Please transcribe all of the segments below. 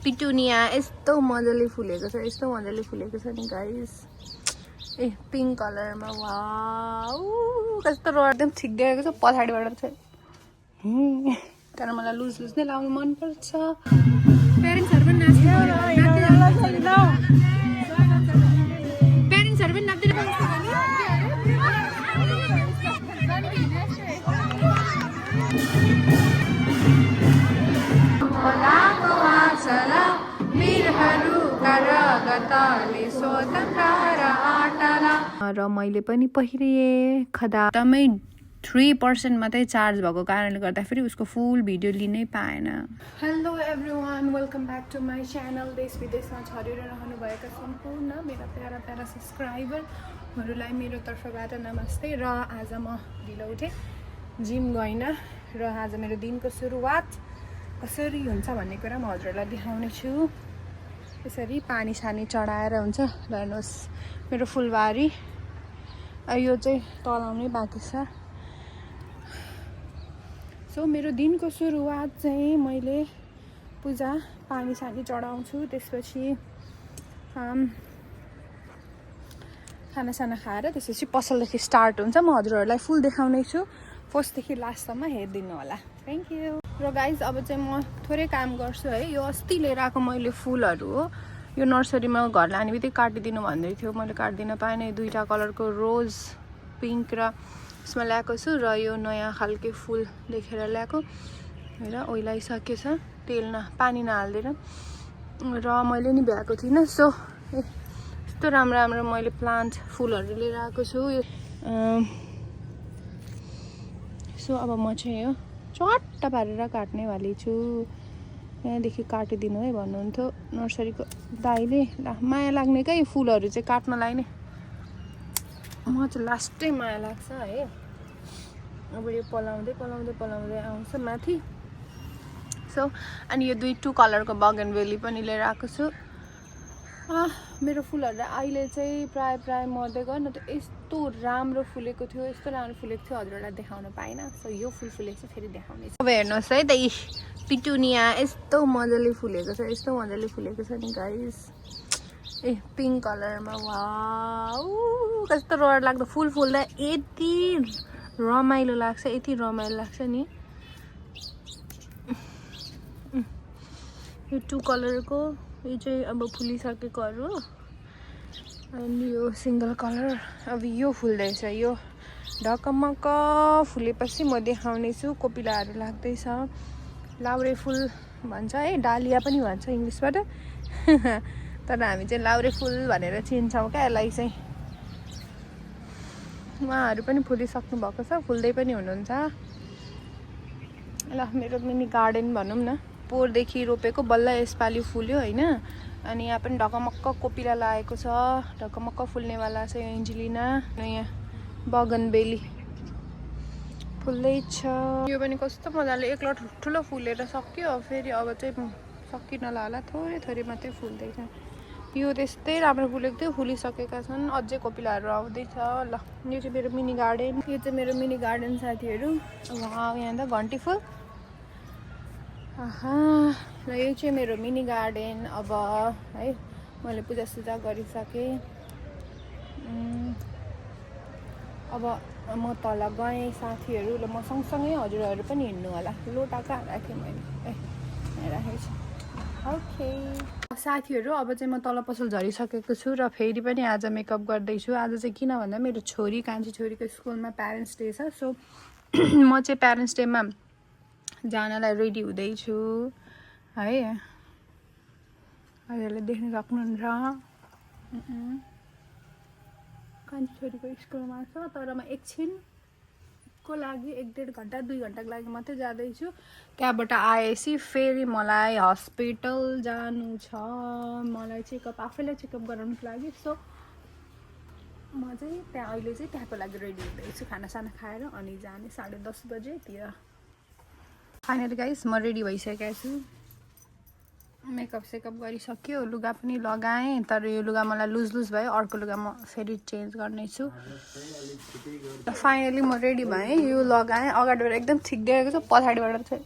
Petunia यस्तो मजाले फुलेको छ, यस्तो मजाले फुलेको छ नि गाइस। ए पिङ्क कलरमा वाउ कस्तो र एकदम ठिक देखेको छ पछाडिबाट चाहिँ। तर मलाई लुज लुज नै लाउनु मनपर्छ। प्यारेन्ट्सहरू पनि र मैले पनि पहिरे खदा एकदमै 3% मात्रै चार्ज भएको कारणले गर्दाखेरि उसको फुल भिडियो लिनै पाएन। Hello everyone, welcome back to my channel. देश विदेशमा छरेर रहनुभएका सम्पूर्ण मेरा प्यारा प्यारा सब्सक्राइबरहरूलाई मेरो तर्फबाट नमस्ते। र आज म ढिलो उठेँ, जिम गइनँ र आज मेरो दिनको सुरुवात कसरी हुन्छ भन्ने कुरा म हजुरहरूलाई देखाउने छु। यसरी पानी सानी चढाएर हुन्छ। हेर्नुहोस् मेरो फुलबारी, यो चाहिँ तलाउनै बाँकी छ। सो मेरो दिनको सुरुवात चाहिँ मैले पूजा पानी सानी चढाउँछु, त्यसपछि खानासाना खाएर त्यसपछि पसलदेखि स्टार्ट हुन्छ। म हजुरहरूलाई फुल देखाउने छु, फर्स्टदेखि लास्टसम्म हेरिदिनु होला। Thank you. र गाइज अब चाहिँ म थोरै काम गर्छु है। यो अस्ति लिएर आएको मैले फुलहरू हो, यो नर्सरीमा घर लाने बित्तिकै काटिदिनु भन्दै थियो, मैले काटिदिन पाएन। दुईवटा कलरको रोज पिङ्क र यसमा ल्याएको छु र यो नयाँ खालके फुल देखेर ल्याएको। हेर ओइलाइसकेछ, तेल पानी नहाल्दैन र मैले नि भ्याएको थिइनँ। सो यस्तो राम्रो राम्रो मैले प्लान्ट फुलहरू लिएर आएको छु। सो अब म चाहिँ यो चट्ट पारेर काट्नेवाली छु। यहाँदेखि काटिदिनु है भन्नुहुन्थ्यो नर्सरीको दाइले। माया लाग्ने क्या यो फुलहरू चाहिँ काट्नलाई नै, म चाहिँ लास्टै माया लाग्छ है। अब यो पलाउँदै पलाउँदै पलाउँदै आउँछ माथि। सो अनि यो 2 कलरको बगनवेली पनि लिएर आएको छु। मेरो फुलहरू अहिले चाहिँ प्राय मर्दै गयो, न त यस्तो राम्रो फुलेको थियो, यस्तो राम्रो फुलेको थियो, हजुरहरूलाई देखाउन पाइनँ। सो यो फुल फुलेको चाहिँ फेरि देखाउने छु। अब हेर्नुहोस् है त, पिटुनिया यस्तो मजाले फुलेको छ, यस्तो मजाले फुलेको छ नि गाइस। ए पिङ्क कलरमा वाउ कस्तो रहर लाग्दो फुल फुल्दा यति रमाइलो लाग्छ, यति रमाइलो लाग्छ नि। यो 2 कलरको यो चाहिँ अब फुलिसकेकोहरू, अनि यो सिङ्गल कलर अब यो फुल्दैछ। यो ढकमक्क फुलेपछि म देखाउने छु। कोपिलाहरू लाग्दैछ, लाउरे फुल भन्छ है, डालिया पनि भन्छ इङ्ग्लिसबाट तर हामी चाहिँ लाउरे फुल भनेर चिन्छौँ क्या यसलाई चाहिँ। उहाँहरू पनि फुलिसक्नु भएको छ, फुल्दै पनि हुनुहुन्छ। ल मेरो मिनी गार्डन भनौँ न, पोहोरदेखि रोपेको बल्ल यसपालि फुल्यो होइन। अनि यहाँ पनि ढकमक्क कोपिला लागेको छ, ढकमक्क फुल्नेवाला छ। यो एन्जेलिना, यहाँ बगनबेली फुल्दैछ। यो पनि कस्तो मजाले एक लट ठुलो फुलेर सक्यो, फेरि अब चाहिँ सकिनला होला, थोरै थोरै मात्रै फुल्दैछ। यो त्यस्तै राम्रो फुलेको थियो, फुलिसकेका छन्, अझै कोपिलाहरू आउँदैछ। ल यो चाहिँ मेरो मिनी गार्डन, यो चाहिँ मेरो मिनी गार्डन साथीहरू। यहाँ त घन्टी फुल। र यो चाहिँ मेरो मिनी गार्डन। अब है मैले पूजासुजा गरिसकेँ, अब म तल गएँ साथीहरू। ल म सँगसँगै हजुरहरू पनि हिँड्नु होला। लोटा कहाँ राखेँ मैले, यहाँ राखेको छु। ओके साथीहरू, अब चाहिँ म तल पसल झरिसकेको छु र फेरि पनि आज मेकअप गर्दैछु। आज चाहिँ किन भन्दा मेरो छोरी, कान्छी छोरीको स्कुलमा प्यारेन्ट्स डे छ। सो म चाहिँ प्यारेन्ट्स डेमा जानलाई रेडी हुँदैछु है। हजुरले देख्न सक्नुहुन्छ कान्छी छोरीको स्कुलमा छ, तर म एकछिनको लागि 1-1.5 घन्टा 2 घन्टाको लागि मात्रै जाँदैछु। त्यहाँबाट आएपछि फेरि मलाई हस्पिटल जानु छ, मलाई चेकअप, आफैलाई चेकअप गराउनुको लागि। सो म चाहिँ त्यहाँ अहिले चाहिँ त्यहाँको लागि रेडी हुँदैछु, खानासाना खाएर अनि जाने 10:30 बजेतिर। फाइनली गाइस म रेडी भइसकेको छु, मेकअप सेकअप गरिसक्यो, लुगा पनि लगाएँ। तर यो लुगा मलाई लुज भयो, अर्को लुगा म फेरि चेन्ज गर्नेछु। फाइनली म रेडी भएँ, यो लगाएँ, अगाडिबाट एकदम ठिक देखेको छ, पछाडिबाट चाहिँ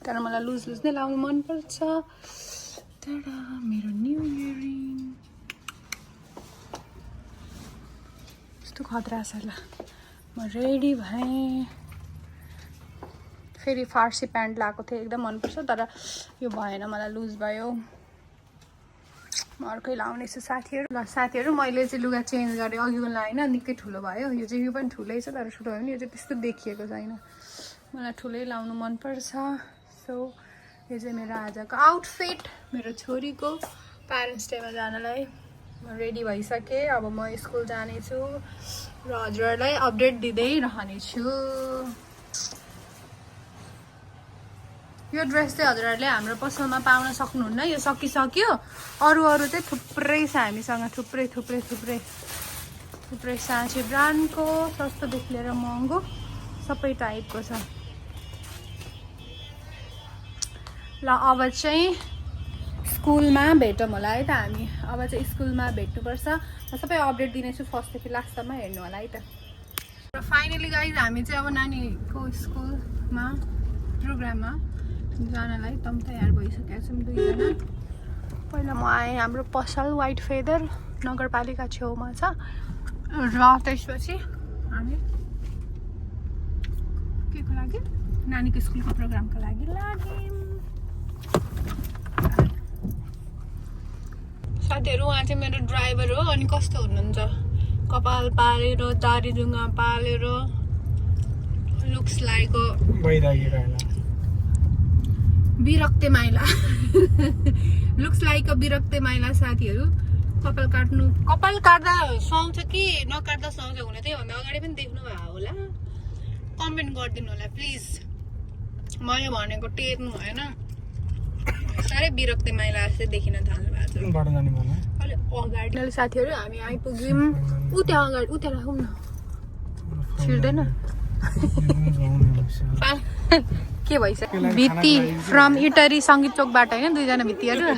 तर मलाई लुज लुज नै लाउनु मनपर्छ। तर मेरो न्यू इयरिङ यस्तो खतरा छ। ल म रेडी भएँ। फेरि फार्सी प्यान्ट लगाएको थिएँ, एकदम मनपर्छ, तर यो भएन, मलाई लुज भयो। म अर्कै लाउने छु साथीहरू। ल साथीहरू, मैले चाहिँ लुगा चेन्ज गरेँ, अघिको लाइन निकै ठुलो भयो। यो चाहिँ यो पनि ठुलै छ, तर ठुलो भयो भने यो चाहिँ त्यस्तो देखिएको छैन। मलाई ठुलै लाउनु मनपर्छ। सो यो चाहिँ मेरो आजको आउटफिट, मेरो छोरीको प्यारेन्ट्स डेमा जानलाई। म रेडी भइसकेँ, अब म स्कुल जानेछु र हजुरहरूलाई अपडेट दिँदै रहनेछु। यो ड्रेस चाहिँ हजुरहरूले हाम्रो पसलमा पाउन सक्नुहुन्न, यो सकिसक्यो। अरू चाहिँ थुप्रै छ हामीसँग, थुप्रै साँचे ब्रान्डको, सस्तोदेखि लिएर महँगो सबै टाइपको छ। ल अब चाहिँ स्कुलमा भेटौँ होला है त हामी। अब चाहिँ स्कुलमा भेट्नुपर्छ। म सबै अपडेट दिनेछु फर्स्टदेखि लास्टसम्म, हेर्नु होला है त। र फाइनली गाइज हामी चाहिँ अब नानीको स्कुलमा प्रोग्राममा जानलाई तम तयार भइसकेका छौँ दुईजना। पहिला म आएँ, हाम्रो पसल वाइट फेदर नगरपालिका छेउमा छ, र त्यसपछि हामी के को लागि, नानीको स्कुलको प्रोग्रामको लागि लाग्यौँ। साथीहरू, उहाँ चाहिँ मेरो ड्राइभर हो। अनि कस्तो हुनुहुन्छ, कपाल पालेर, दारी जुङ्गा पालेर, लुक्स लाइक विरक्ते माइला लुक्स लाइक विरक्ते माइला। साथीहरू, कपाल काट्दा सुहाउँछ कि नकाट्दा सुहाउँछ हुन, त्योभन्दा अगाडि पनि देख्नु भएको होला। कमेन्ट गरिदिनु होला प्लिज। मैले भनेको टेर्नु भएन, साह्रै विरक्ते माइला जस्तै देखिन थाल्नु भएको छ। अलिक अगाडि साथीहरू हामी आइपुग्यौँ। उता अगाडि उता राखौँ न, छिर्दैन के भइसक्यो। भित्ती फ्रम इटरी सङ्गीत चोकबाट होइन, दुईजना भित्तीहरू।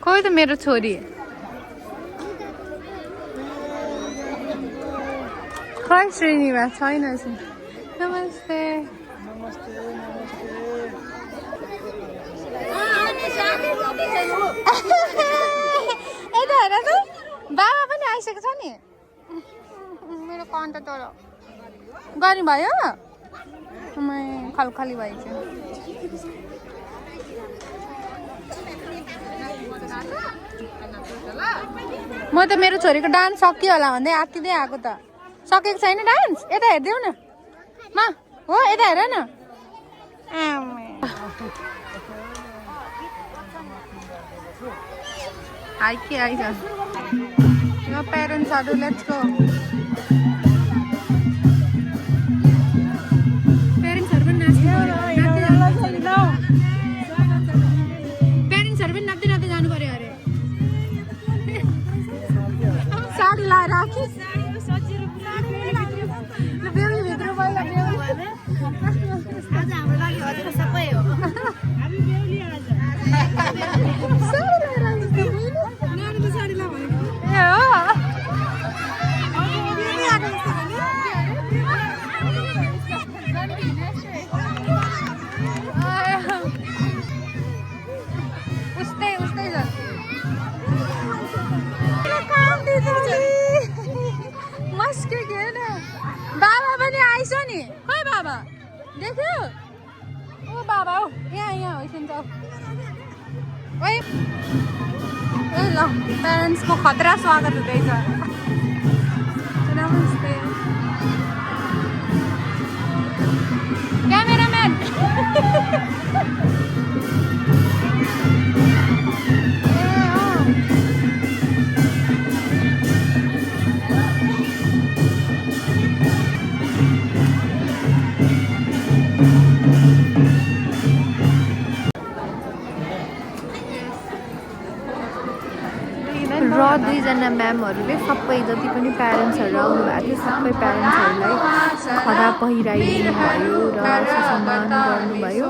खोइ त मेरो छोरी, खै श्रेणीमा छैन। नमस्ते। यता हेर त, बाबा पनि आइसकेको छ नि। मेरो कन्ट तर गर्नुभयो, खलखली भएछ। म त मेरो छोरीको डान्स सकियो होला भन्दै आत्तिँदै आएको त, सकेको छैन डान्स। यता हेरिदेऊ न, म हो यता हेर न। आइके आइज यो प्यारेन्ट्सहरू, लेट्स गो। प्यारेन्ट्सहरू पनि नाच्दै नाच्दै जानु पर्यो अरे। साडी लाएर सबै हो। बाबा पनि आइस नि, खै बाबा देख्यो? ओ बाबा हो, यहाँ होइसिन्छ। ओइ ल, प्यारेन्ट्सको खतरा स्वागत हुँदैछ। नमस्ते क्यामेराम्यान। र दुईजना म्यामहरूले सबै जति पनि प्यारेन्ट्सहरू आउनु भएको थियो, सबै प्यारेन्ट्सहरूलाई खदा पहिराइदिनु भयो र सम्मान गर्नुभयो।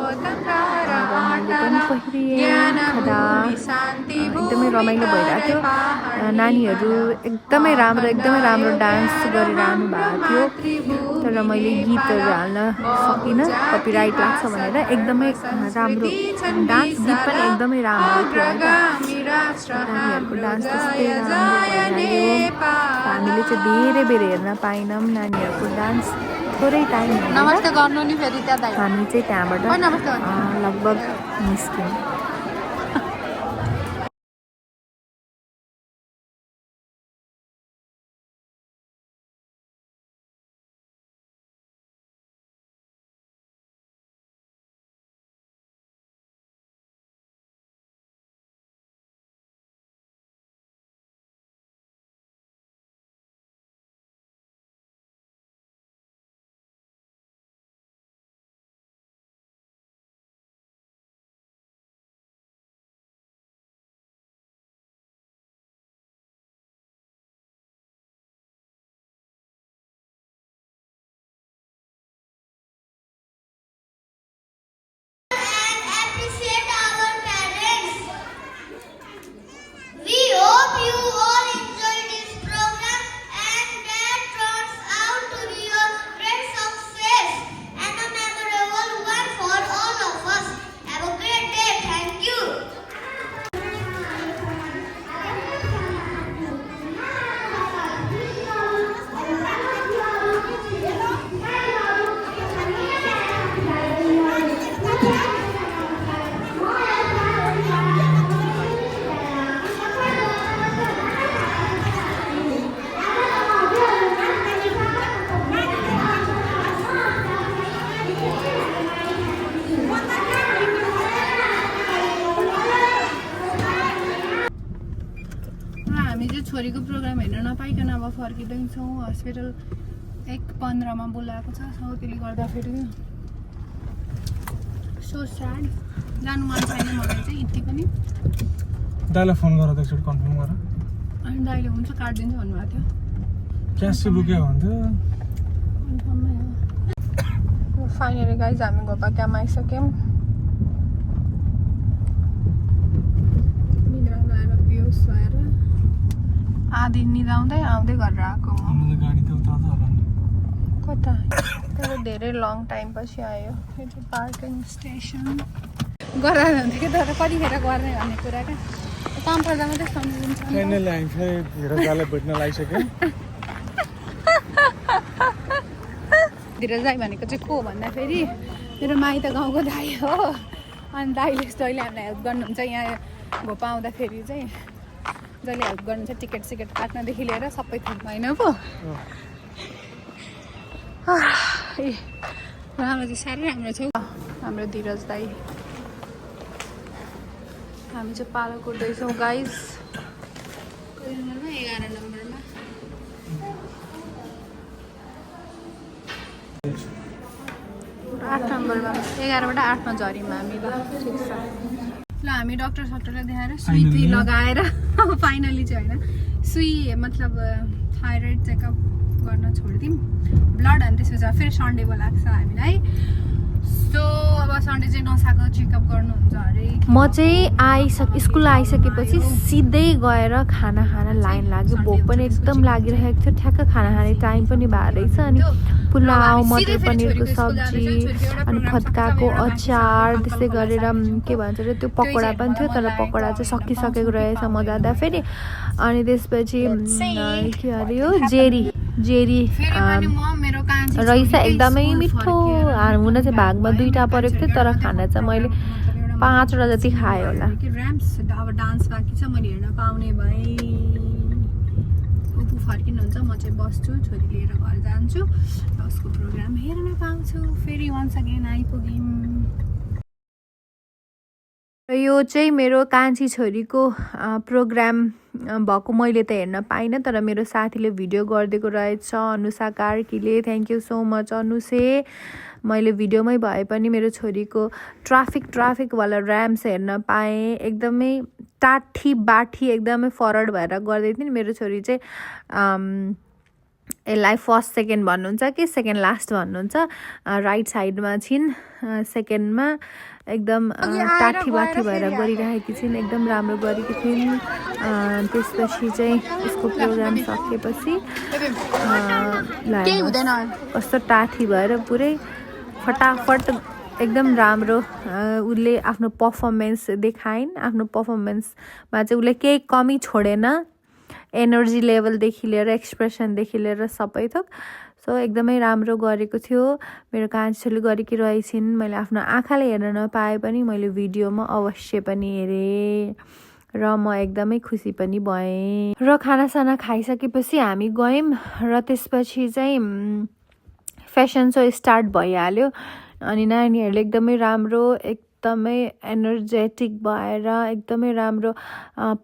र उहाँले पनि पहिरिएखदा एकदमै रमाइलो भइरहेको थियो नानीहरू एकदमै राम्रो डान्स गरिरहनु भएको थियो तर मैले गीतहरू हाल्न सकिनँ कपिराइट लाग्छ भनेर एकदमै राम्रो डान्स गीत पनि एकदमै राम्रो थियो नानीहरूको डान्स त्यस्तै राम्रो भइरह्यो हामीले चाहिँ धेरै बेर हेर्न पाएनौँ नानीहरूको डान्स थोरै टाइम नमस्ते गर्नु नि फेरि त्यहाँ हामी चाहिँ त्यहाँबाट लगभग निस्क्यौँ छोरीको प्रोग्राम हेर्न नपाइकन अब फर्किँदैछौँ हस्पिटल 1:15 बोलाएको छ सो त्यसले गर्दाखेरि सो स्याड जानु मन छैन मलाई चाहिँ यति पनि दाइलाई फोन गर त एकचोटि कन्फर्म गर अनि दाइले हुन्छ काट्दिन्छु भन्नुभएको थियो क्यास चाहिँ बुक्यो भन्थ्यो कन्फर्ममै हो फाइनली गाइज हामी गोपा क्याम्प आइसक्यौँ निद्रा गएर बेहोस भएर आधी निदाउँदै आउँदै गरेर आएको गाडी त उता होला नि कता तर धेरै लङ टाइम पछि आयो यो चाहिँ पार्किङ स्टेसन गरेर हुन्थ्यो कि तर कतिखेर गर्ने भन्ने कुरा क्या काम पर्दा मात्रै सम्झिन्छ फाइनली हामी फेरि धीरजलाई भेट्न लागिसक्यो धीरज दाइ भनेको चाहिँ को भन्दाखेरि मेरो माइत गाउँको दाइ हो अनि दाइले जहिले हामीलाई हेल्प गर्नुहुन्छ यहाँ घोपा आउँदाखेरि चाहिँ जसले हेल्प गर्नुहुन्छ टिकट सिकेट काट्नदेखि लिएर सबै थोकमा होइन पो राम्रो चाहिँ साह्रै राम्रो छ हाम्रो धीरज दाइ हामी चाहिँ पालो कुर्दैछौँ गाइस 11 नम्बरमा 8 नम्बरमा 11बाट 8मा झरीमा हामी ल ठिक छ ल हामी डक्टर सक्टरलाई देखाएर सुई लगाएर फाइनली चाहिँ होइन सुई मतलब थाइरोइड चेकअप गर्न छोडिदिउँ ब्लड अनि त्यसपछि फेरि सन्डे बोलाएको छ हामीलाई सो अब सन्डे चाहिँ नसाको चेकअप गर्नुहुन्छ अरे म चाहिँ स्कुल आइसकेपछि सिधै गएर खाना खान लाइन लाग्यो भोक पनि एकदम लागिरहेको थियो ठ्याक्क खाना खाने टाइम पनि भएको रहेछ अनि पुलाउ मटर पनिरको सब्जी अनि फत्काको अचार त्यस्तै गरेर के भन्छ अरे त्यो पकौडा पनि थियो तर पकौडा चाहिँ सकिसकेको रहेछ म जाँदा फेरि अनि त्यसपछि के अरे यो जेरी रहेछ एकदमै मिठो हुन चाहिँ भागमा 2टा परेको थियो तर खाना चाहिँ मैले 5वटा जति खाएँ होला अब डान्स बाँकी छ मैले हेर्न पाउने भएँ उपु फर्किनुहुन्छ म चाहिँ बस्छु छोरी लिएर घर जान्छु र उसको प्रोग्राम हेर्न पाउँछु फेरि वन्स अगेन आइपुग्यौँ यो चाहिँ मेरो कान्छी छोरीको प्रोग्राम भएको मैले त हेर्न पाइनँ तर मेरो साथीले भिडियो गरिदिएको रहेछ अनुषा कार्कीले थ्याङ्क यू सो मच अनुषे मैले भिडियोमै भए पनि मेरो छोरीको ट्राफिकवाला ऱ्याम्स हेर्न पाएँ एकदमै टाठी बाठी एकदमै फरवर्ड भएर गर्दै थिइन् मेरो छोरी चाहिँ यसलाई फर्स्ट सेकेन्ड भन्नुहुन्छ कि सेकेन्ड लास्ट भन्नुहुन्छ राइट साइडमा छिन् सेकेन्डमा एकदम टाठी बाठी भएर गरिरहेकी छिन् एकदम राम्रो गरेकी थिइन् त्यसपछि चाहिँ उसको प्रोग्राम सकेपछि कस्तो टाठी भएर पुरै फटाफट एकदम राम्रो उसले आफ्नो पर्फर्मेन्स देखाइन् आफ्नो पर्फर्मेन्समा चाहिँ उसले केही कमी छोडेन एनर्जी लेभलदेखि लिएर एक्सप्रेसनदेखि लिएर सबै थोक सो एकदमै राम्रो गरेको थियो मेरो कान्छीले गरेकी रहेछिन् मैले आफ्नो आँखाले हेर्न नपाए पनि मैले भिडियोमा अवश्य पनि हेरेँ र म एकदमै खुसी पनि भएँ र खानासाना खाइसकेपछि हामी गयौँ र त्यसपछि चाहिँ फेसन सो स्टार्ट भइहाल्यो अनि नानीहरूले एकदमै राम्रो एकदमै एनर्जेटिक भएर एकदमै राम्रो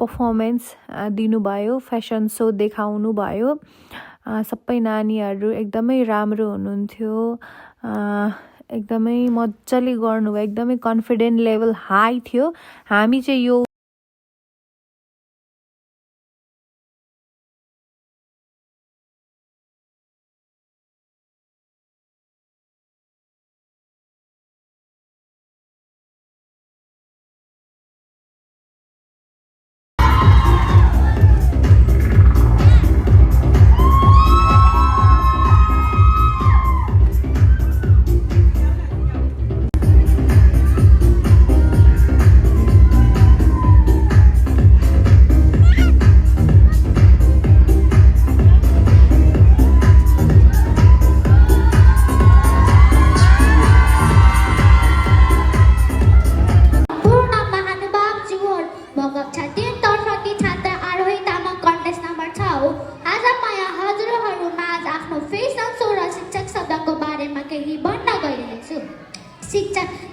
पर्फर्मेन्स दिनुभयो फेसन सो देखाउनु भयो सबै नानीहरू एकदमै राम्रो हुनुहुन्थ्यो एकदमै मजाले गर्नुभयो एकदमै कन्फिडेन्ट लेभल हाई थियो हामी चाहिँ यो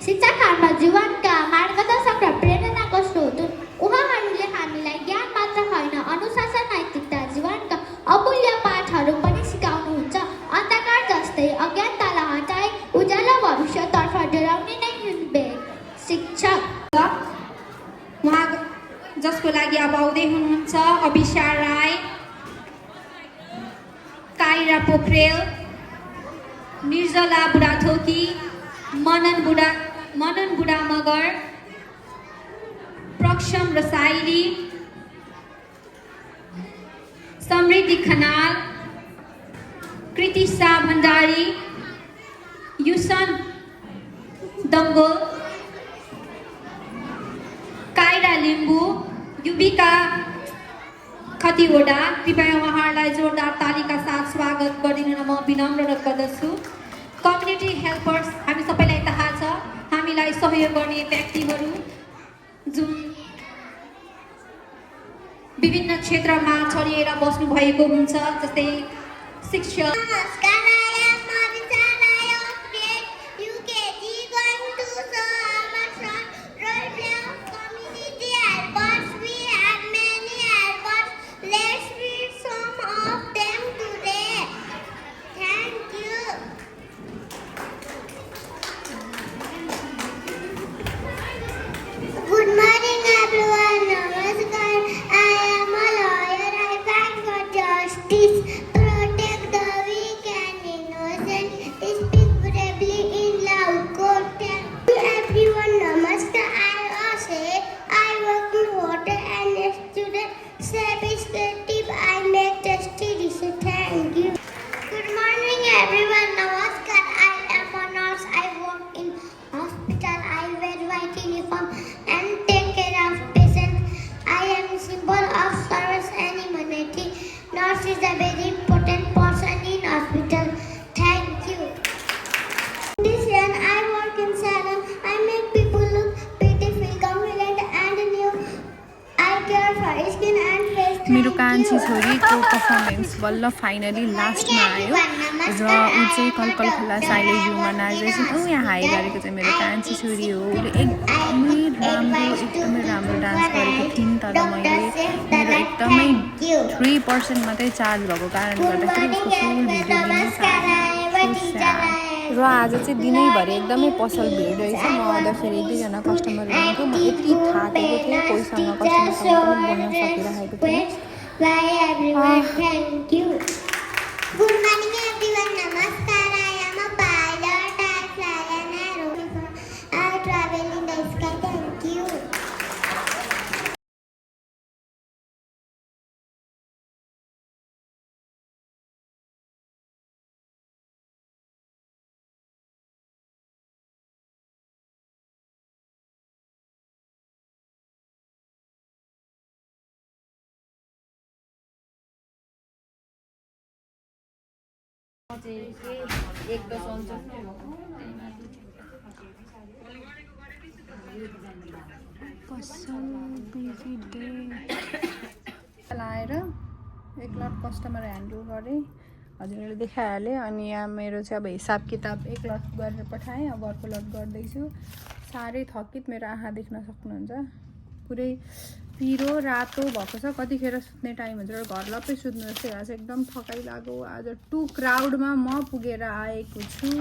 शिक्षामा जीवनका मार्गदर्शक र प्रेरणाको स्रोत उहाँहरूले हामीलाई ज्ञान मात्र होइन अनुशासन नैतिकता जीवनका अमूल्य पाठहरू पनि सिकाउनुहुन्छ अन्धकार जस्तै अज्ञानतालाई हटाई उज्यालो भविष्यतर्फ डराउने नै हुन् शिक्षक उहाँ जसको लागि अब आउँदै हुनुहुन्छ अभिषा राई काइरा पोखरेल निर्जला बुढाथोकी मनन बुढा मगर प्रक्षम रसाइली समृद्धि खनाल कृतिशा भण्डारी युसन दङ्गोल काइरा लिम्बू युविका खतिवडा कृपया उहाँहरूलाई जोरदार तालीका साथ स्वागत गरिदिन म विनम्र गर्दछु कम्युनिटी हेल्पर्स हामी सबैलाई थाहा छ हामीलाई सहयोग गर्ने व्यक्तिहरू जुन विभिन्न क्षेत्रमा छरिएर बस्नु भएको हुन्छ जस्तै शिक्षक मेरो कान्छी छोरीको पर्फर्मेन्स बल्ल फाइनली लास्टमा आयो र ऊ चाहिँ कलकल खोला साइलेज भ्यूमा नाच्दैछ ऊ यहाँ हाई गरेको चाहिँ मेरो कान्छी छोरी हो उसले एकदमै राम्रो डान्स गरेको थिइन् तर मैले मेरो एकदमै 3% मात्रै चार्ज भएको कारणले गर्दाखेरि उसको फुल भिडियो लिनु र आज चाहिँ दिनैभरि एकदमै पसल भिड रहेछ म आउँदाखेरि 1-2जना कस्टमर हुनुहुन्थ्यो म यति थाकेको थिएँ कोहीसँग कस्टमरसँग पनि बोल्न सकिरहेको थिएँ Good morning everyone. Namaskar. I am a pilot. I fly an aeroplane. I travel in the sky. Thank you. लाएर एक लट कस्टमर ह्यान्डल गरेँ हजुरहरूले देखाइहालेँ अनि यहाँ मेरो चाहिँ अब हिसाब किताब एक लट गरेर पठाएँ अब अर्को लट गर्दैछु साह्रै थकित मेरो आँखा देख्न सक्नुहुन्छ पुरै पिरो रातो भएको छ कतिखेर सुत्ने टाइम हुन्छ घर लप्पै सुत्नु जस्तै आज एकदम थकाइ लाग्यो आज टु क्राउडमा म पुगेर आएको छु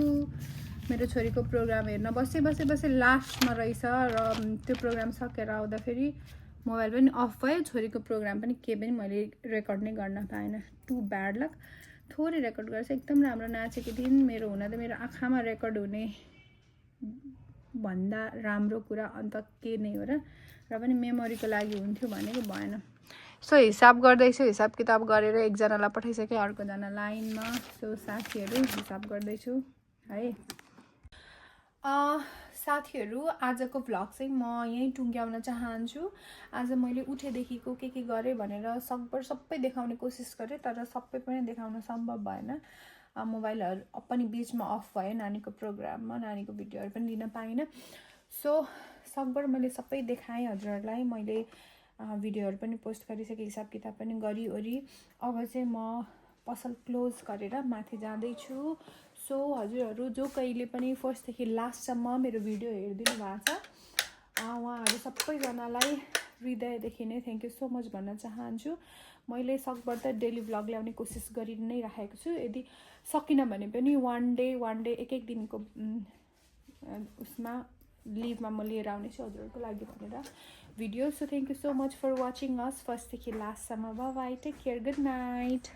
मेरो छोरीको प्रोग्राम हेर्न बसे लास्टमा रहेछ र त्यो प्रोग्राम सकेर आउँदाखेरि मोबाइल पनि अफ भयो छोरीको प्रोग्राम पनि केही पनि मैले रेकर्ड नै गर्न पाएन टु ब्याड लक थोरै रेकर्ड गरेर एकदम राम्रो नाचेको दिन मेरो हुन त मेरो आँखामा रेकर्ड हुने भन्दा राम्रो कुरा अन्त के नै हो र पनि मेमोरीको लागि हुन्थ्यो भनेको भएन सो हिसाब गर्दैछु हिसाब किताब गरेर एकजनालाई पठाइसकेँ अर्कोजना लाइनमा सो साथीहरू हिसाब गर्दैछु है साथीहरू आजको भ्लग चाहिँ म यहीँ टुङ्ग्याउन चाहन्छु आज मैले उठेदेखिको के गरेँ भनेर सकभर सबै देखाउने कोसिस गरेँ तर सबै पनि देखाउन सम्भव भएन मोबाइलहरू पनि बिचमा अफ भयो नानीको प्रोग्राममा नानीको भिडियोहरू पनि लिन पाइनँ सो सकभर मैले सबै देखाएँ हजुरहरूलाई मैले भिडियोहरू पनि पोस्ट गरिसकेँ हिसाब किताब पनि गरिओरी अब चाहिँ म पसल क्लोज गरेर माथि जाँदैछु सो हजुरहरू जो कहिले पनि फर्स्टदेखि लास्टसम्म मेरो भिडियो हेरिदिनु भएको छ उहाँहरू सबैजनालाई हृदयदेखि नै थ्याङ्क यू सो मच भन्न चाहन्छु मैले सकभर त डेली भ्लग ल्याउने कोसिस गरि नै राखेको छु यदि सकिनँ भने पनि वान डे एक दिनको उसमा लिभमा म लिएर आउनेछु हजुरहरूको लागि भनेर video so thank you so much for watching us फर्स्टदेखि लास्टसम्म bye take care good night